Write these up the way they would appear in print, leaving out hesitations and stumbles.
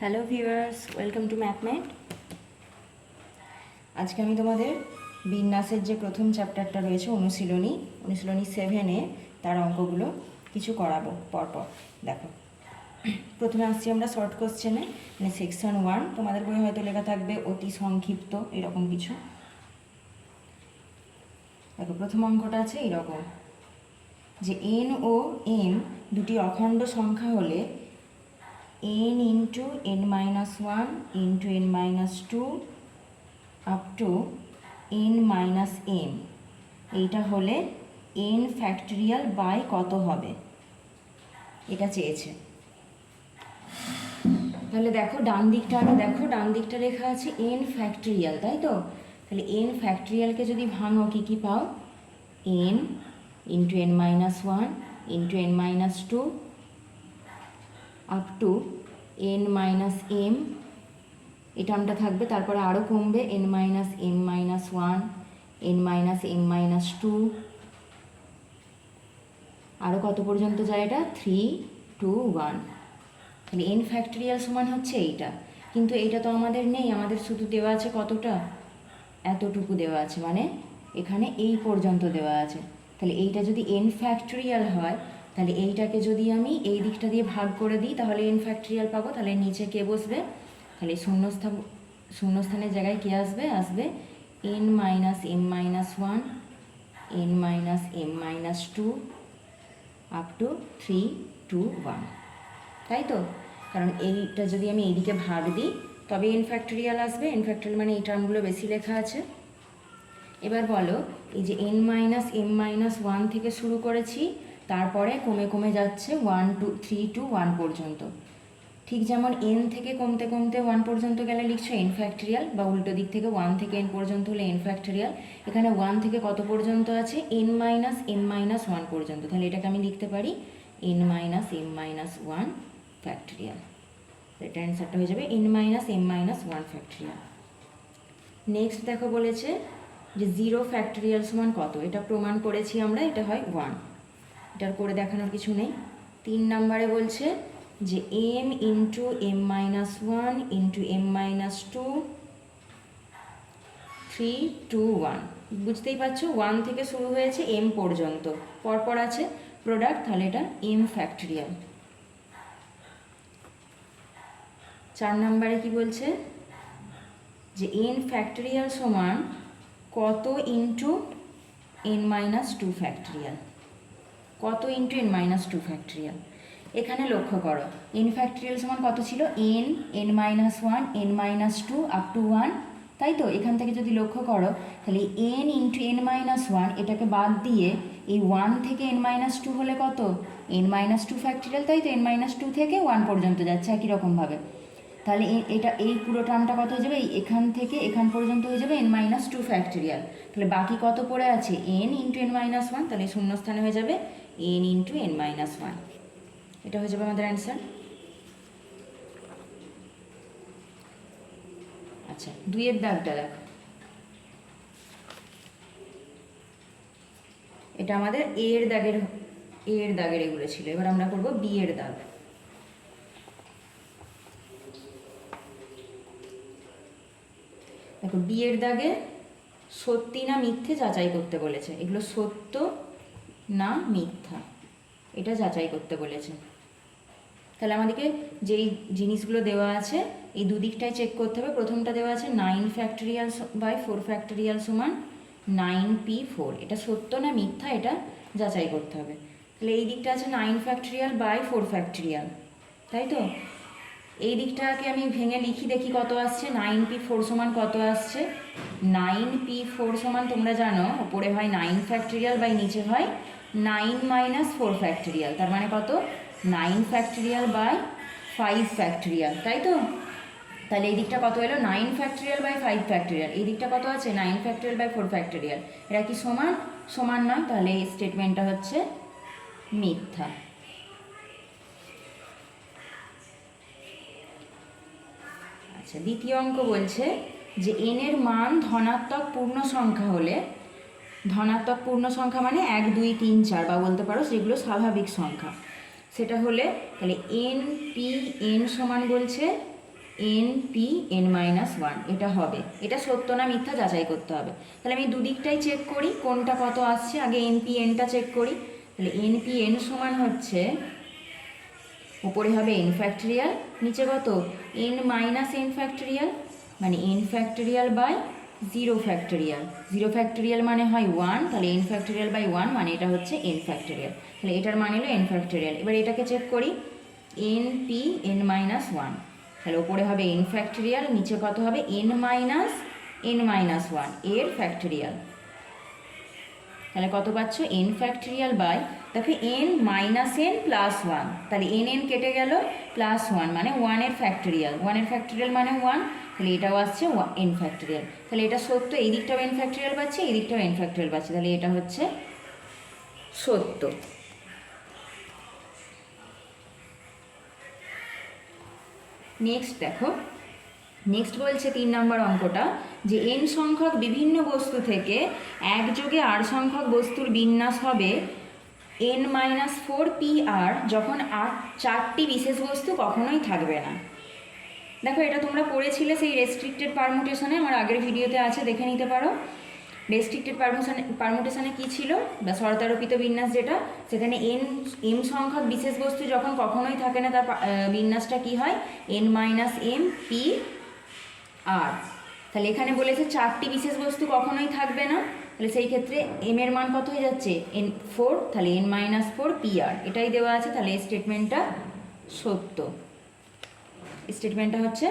Hello viewers, welcome to Mathmate. আজকে আমি তোমাদের বিন্যাসের যে প্রথম চ্যাপ্টারটা রয়েছে অনুশীলনী 7-এ তার অঙ্কগুলো কিছু করাবো পরপর। দেখো, প্রথমে আসছি আমরা শর্ট কোশ্চেনে, মানে সেকশন 1। তোমাদের বই হয়তো লেখা থাকবে অতি সংক্ষিপ্ত, এরকম কিছু। দেখো, প্রথম অঙ্কটা আছে এরকম, যে এন ও এম দুটি অখণ্ড সংখ্যা হলে n into n-1 into n-2 up to n-m এইটা হলে n ফ্যাক্টরিয়াল বাই কত হবে, এটা চেয়েছে। তাহলে দেখো ডান দিকটা লেখা আছে n ফ্যাক্টরিয়াল, তাই তো? তাহলে n ফ্যাক্টরিয়ালকে যদি ভাঙো কি পাও, n into n-1 into n-2 up to n-m, এই টার্মটা থাকবে, তারপরে আরও কমবে n-m-1 n-m-2, আরও কত পর্যন্ত যায় এটা, 3 2 1। তাহলে n ফ্যাক্টরিয়াল সমান হচ্ছে এইটা, কিন্তু এইটা তো আমাদের নেই, আমাদের শুধু দেওয়া আছে কতটা, এতটুকু দেওয়া আছে, মানে এখানে এই পর্যন্ত দেওয়া আছে। তাহলে এইটা যদি n ফ্যাক্টরিয়াল হয়, তাহলে এইটাকে যদি আমি এই দিকটা দিয়ে ভাগ করে দিই তাহলে n ফ্যাক্টরিয়াল পাবো। তাহলে নিচে কে বসবে, তাহলে শূন্যস্থানের জায়গায় কে আসবে, n-m-1 n-m-2 আপ টু 3 2 1, তাই তো? কারণ এইটা যদি আমি এইদিকে ভাগ দিই তবে n ফ্যাক্টরিয়াল আসবে। n ফ্যাক্টরিয়াল মানে এই টার্মগুলো বেশি লেখা আছে। এবার বলো, এই যে n-m-1 থেকে শুরু করেছি, তারপরে কমে কমে যাচ্ছে 1 2 3 2 1 পর্যন্ত। ঠিক যেমন n থেকে কমতে কমতে 1 পর্যন্ত গেলে লিখছো n ফ্যাক্টরিয়াল, বা উল্টো দিক থেকে 1 থেকে n পর্যন্ত হলে n ফ্যাক্টরিয়াল। এখানে 1 থেকে কত পর্যন্ত আছে, n-m-1 পর্যন্ত। তাহলে এটাকে আমি লিখতে পারি n-m-1 ফ্যাক্টরিয়াল। এটা অ্যান্সারটা হয়ে যাবে n-m-1 ফ্যাক্টরিয়াল। নেক্সট দেখো বলেছে যে 0 ফ্যাক্টরিয়াল সমান কত, এটা প্রমাণ করেছি আমরা, এটা হয় 1। এটার করে দেখানোর কিছু নেই। 3 নম্বরে বলছে যে m into m-1 into m-2 3 2 1। বুঝতেই পারছো 1 থেকে শুরু হয়েছে m পর্যন্ত, পরপর আছে প্রোডাক্ট, তাহলে এটা m ফ্যাক্টরিয়াল। 4 নম্বরে কি বলছে, যে n ফ্যাক্টরিয়াল সমান কত ইন্টু n-2 ফ্যাক্টরিয়াল, কত ইন্টু n-2 ফ্যাক্টরিয়াল। এখানে লক্ষ্য করো n ফ্যাক্টরিয়াল সমান কত ছিল, n-1 n-2 আপ টু 1, তাই তো? এখান থেকে যদি লক্ষ্য করো তাহলে n ইন্টু n-1 এটাকে বাদ দিয়ে এই 1 থেকে n-2 হলে কত, n-2 ফ্যাক্টরিয়াল, তাই তো? n-2 থেকে 1 পর্যন্ত যাচ্ছে একই রকমভাবে। তাহলে এটা এই পুরো টার্মটা কত হয়ে যাবে, এখান থেকে এখান পর্যন্ত হয়ে যাবে n-2 ফ্যাক্টরিয়াল। তাহলে বাকি কত পড়ে আছে, n ইন্টু n-1, তাহলে শূন্যস্থানে হয়ে যাবে n ইন্টু n-1। এটা হয়ে যাবে আমাদের অ্যান্সার। আচ্ছা, 2-এর দাগটা দেখো, এটা আমাদের এর দাগের এগুলো ছিল। এবার আমরা করব বি এর দাগ। দেখো, বি এর দাগে সত্যি না মিথ্যে যাচাই করতে বলেছে। এগুলো সত্য না মিথ্যা এটা যাচাই করতে বলেছে। তাহলে আমাদেরকে যেই জিনিসগুলো দেওয়া আছে এই দুদিকটাই চেক করতে হবে। প্রথমটা দেওয়া আছে 9 ফ্যাক্টরিয়াল বাই 4 ফ্যাক্টরিয়াল সমান 9p4, এটা সত্য না মিথ্যা এটা যাচাই করতে হবে। তাহলে এই দিকটা আছে 9 ফ্যাক্টরিয়াল বাই 4 ফ্যাক্টরিয়াল, তাই তো? এই দিকটাকে আমি ভেঙে লিখি, দেখি কত আসছে। 9p4 সমান কত আসছে, 9p4 সমান তোমরা জানো ওপরে হয় 9 ফ্যাক্টরিয়াল বাই নিচে হয় 9 মাইনাস 4 ফ্যাক্টরিয়াল, তার মানে কত, 9 ফ্যাক্টরিয়াল বাই 5 ফ্যাক্টরিয়াল, তাই তো? তাহলে এই দিকটা কত এলো, 9 ফ্যাক্টরিয়াল বাই 5 ফ্যাক্টরিয়াল। এই দিকটা কত আছে, 9 ফ্যাক্টরিয়াল বাই 4 ফ্যাক্টরিয়াল। এরা কি সমান? সমান নয়, তাহলে এই স্টেটমেন্টটা হচ্ছে মিথ্যা। আচ্ছা, দ্বিতীয় অঙ্ক বলছে যে n এর মান ধনাত্মক পূর্ণ সংখ্যা হলে, ধনাত্মক পূর্ণ সংখ্যা মানে 1 2 3 4 বা বলতে পারো সেগুলো স্বাভাবিক সংখ্যা, সেটা হলে তাহলে n p n সমান বলছে N P N minus one, এটা হবে। এটা সত্য না মিথ্যা যাচাই করতে হবে। তাহলে আমি দুদিকটাই চেক করি কোনটা কত আসছে। আগে এন পি এনটা চেক করি। তাহলে এন পি এন সমান হচ্ছে, উপরে হবে এন ফ্যাক্টরিয়াল, নিচে কত এন মাইনাস এন ফ্যাক্টরিয়াল, মানে N factorial by zero factorial. Zero factorial মানে হয় ওয়ান, তাহলে এন ফ্যাক্টরিয়াল বাই ওয়ান মানে এটা হচ্ছে এন ফ্যাক্টরিয়াল। তাহলে এটার মানে হলো এন ফ্যাক্টরিয়াল। এবার এটাকে চেক করি, N P N minus one, তাহলে উপরে হবে এন ফ্যাক্টরিয়াল, নিচে কত হবে এন মাইনাস ওয়ান এর ফ্যাক্টরিয়াল। তাহলে কত পাচ্ছ এন ফ্যাক্টরিয়াল বাই, দেখো N minus N plus one, তাহলে এন এন কেটে গেল, প্লাস ওয়ান মানে ওয়ানের ফ্যাক্টরিয়াল, ওয়ানের ফ্যাক্টরিয়াল মানে ওয়ান, তাহলে এটাও আসছে এন ফ্যাক্টরিয়াল। তাহলে এটা সত্য, এই দিকটাও এন ফ্যাক্টরিয়াল পাচ্ছে, এই দিকটাও এন ফ্যাক্টরিয়াল পাচ্ছে, তাহলে এটা হচ্ছে সত্য। নেক্সট দেখো, নেক্সট বলছে 3 নম্বর অঙ্কটা, যে এন সংখ্যক বিভিন্ন বস্তু থেকে একযোগে আর সংখ্যক বস্তুর বিন্যাস হবে N minus four P R, যখন আর 4টি বিশেষ বস্তু কখনোই থাকবে না। দেখো এটা তোমরা পড়েছিলে সেই রেস্ট্রিক্টেড পারমুটেশনে, আমার আগের ভিডিওতে আছে, দেখে নিতে পারো। রেস্ট্রিক্টেড পারমুটেশনে কী ছিল, বা শর্তারোপিত বিন্যাস যেটা, সেখানে এম সংখ্যক বিশেষ বস্তু যখন কখনোই থাকে না, তার বিন্যাসটা কি হয়, N minus M P R. তাহলে এখানে বলেছে 4টি বিশেষ বস্তু কখনোই থাকবে না, তাহলে সেই ক্ষেত্রে এম এর মান কত হয়ে যাচ্ছে এন ফোর, তাহলে N minus four P R, এটাই দেওয়া আছে। তাহলে এই স্টেটমেন্টটা সত্য, স্টেটমেন্টটা হচ্ছে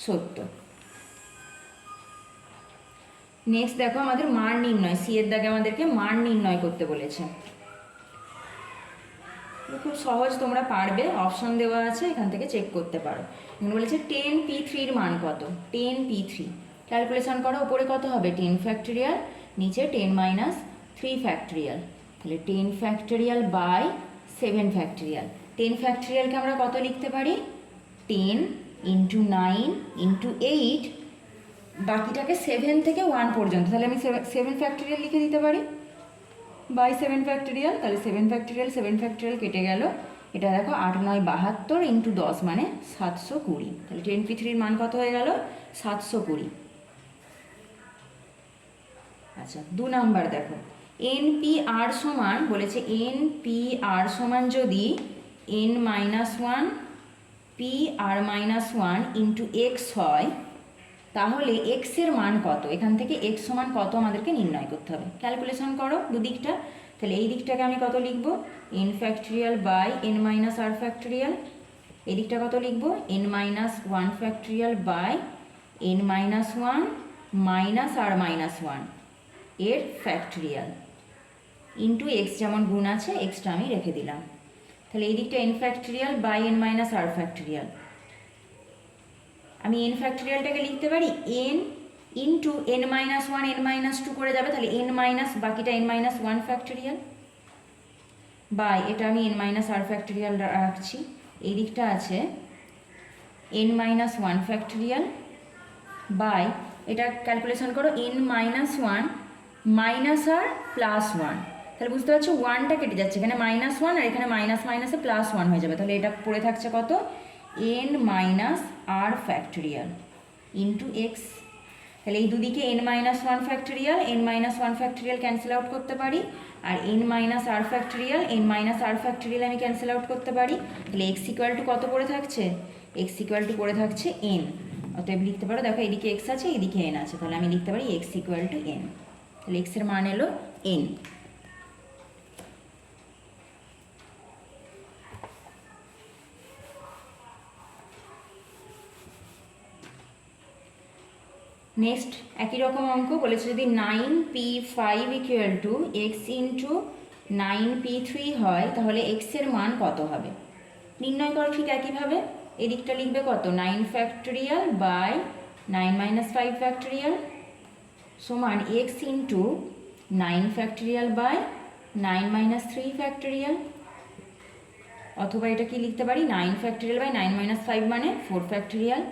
সত্য। নেক্সট দেখো, আমাদের মান নির্ণয়, সি এর দাগে আমাদেরকে মান নির্ণয় করতে বলেছে। খুব সহজ, তোমরা পারবে, অপশন দেওয়া আছে, এখান থেকে চেক করতে পারো। এখানে বলেছে 10p3 মান কত, 10p3 ক্যালকুলেশন করো, উপরে কত হবে 10 ফ্যাক্টরিয়াল, নিচে 10 মাইনাস 3 ফ্যাক্টরিয়াল, তাহলে 10 ফ্যাক্টরিয়াল বাই 7 ফ্যাক্টরিয়াল। 10 ফ্যাক্টরিয়ালকে আমরা কত লিখতে পারি, 10 ইন্টু 9 ইন্টু 8, বাকিটাকে 7 থেকে 1 পর্যন্ত, তাহলে আমি 7 ফ্যাক্টরিয়াল লিখে দিতে পারি বাই 7 ফ্যাক্টরিয়াল। তাহলে 7 ফ্যাক্টরিয়াল কেটে গেল, এটা দেখো 8 9 72 ইন্টু 10 মানে 720, তাহলে 10p3 মান কত হয়ে গেল 720। আচ্ছা 2 নাম্বার দেখো, এন পি আর সমান বলেছে, এন পি আর সমান যদি N minus one P R minus one into x হয়, তাহলে এক্স এর মান কত, এখান থেকে এক্স সমান কত আমাদেরকে নির্ণয় করতে হবে। ক্যালকুলেশন করো দুদিকটা, তাহলে এই দিকটাকে আমি কত লিখবো, N factorial by N minus R factorial, এই দিকটা কত লিখবো, N minus one factorial by N minus one minus R minus one এর ফ্যাক্টরিয়াল ইন্টু এক্স, যেমন গুণ আছে এক্সটা আমি রেখে দিলাম। তাহলে এই দিকটা N factorial by N minus R factorial, আমি এন ফ্যাক্টরিয়ালটাকে লিখতে পারি N into N minus one N minus two করে যাবে, তাহলে এন মাইনাস, বাকিটা N minus one factorial by, এটা আমি এন মাইনাস আর ফ্যাক্টরিয়াল রাখছি, এই দিকটা আছে N minus one factorial by, এটা ক্যালকুলেশন করো N minus one minus R plus one, তাহলে বুঝতে পারছো ওয়ানটা কেটে যাচ্ছে, এখানে মাইনাস ওয়ান আর এখানে মাইনাস মাইনাসে প্লাস ওয়ান হয়ে যাবে, তাহলে এটা পড়ে থাকছে কত N minus R factorial into x. তাহলে এই দুদিকে N minus one factorial cancel out করতে পারি, আর এন মাইনাস আর ফ্যাক্টরিয়াল আমি ক্যান্সেল আউট করতে পারি, তাহলে এক্স ইকুয়াল টু কত পড়ে থাকছে, এক্স ইকুয়াল টু পড়ে থাকছে এন, অতএব লিখতে পারো, দেখো এদিকে এক্স আছে এদিকে এন আছে, তাহলে আমি লিখতে পারি এক্স ইকুয়াল টু এন, তাহলে এক্সের মান এলো এন। নেক্সট একই রকম অঙ্ক বলেছে, যদি 9p5 equal to x into 9p3 হয়, তাহলে এক্সের মান কত হবে নির্ণয় করো। ঠিক একইভাবে এদিকটা লিখবে কত 9 ফ্যাক্টরিয়াল বাই 9 মাইনাস 5 ফ্যাক্টরিয়াল সমান X into 9 factorial by 9 minus 3 factorial, অথবা এটা কি লিখতে পারি 9 ফ্যাক্টরিয়াল বাই 9 মাইনাস 5 মানে 4 factorial,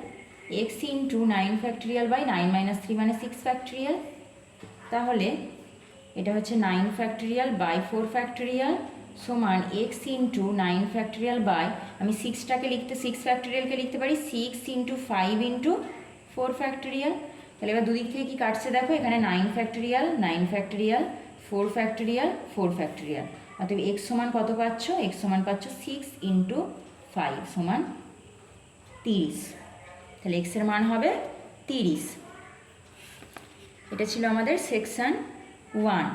X into 9 factorial by 9 minus 3 মানে 6 ফ্যাক্টরিয়াল, তাহলে এটা হচ্ছে 9 ফ্যাক্টরিয়াল বাই 4 ফ্যাক্টরিয়াল সমান এক্স ইন্টু 9 ফ্যাক্টোরিয়াল বাই, আমি 6টাকে লিখতে 6 ফ্যাক্টোরিয়ালকে লিখতে পারি 6 ইন্টু 5 ইন্টু 4 ফ্যাক্টোরিয়াল। তাহলে এবার দুদিক থেকে কি কাটছে দেখো, এখানে 9 ফ্যাক্টোরিয়াল 9 ফ্যাক্টোরিয়াল 4 ফ্যাক্টোরিয়াল 4 ফ্যাক্টোরিয়াল। অতএব এক্স সমান কত পাচ্ছ, এক্স সমান পাচ্ছ 6 ইন্টু 5 সমান 30। তাহলে এক্সের মান হবে 30। এটা ছিল আমাদের সেকশন 1।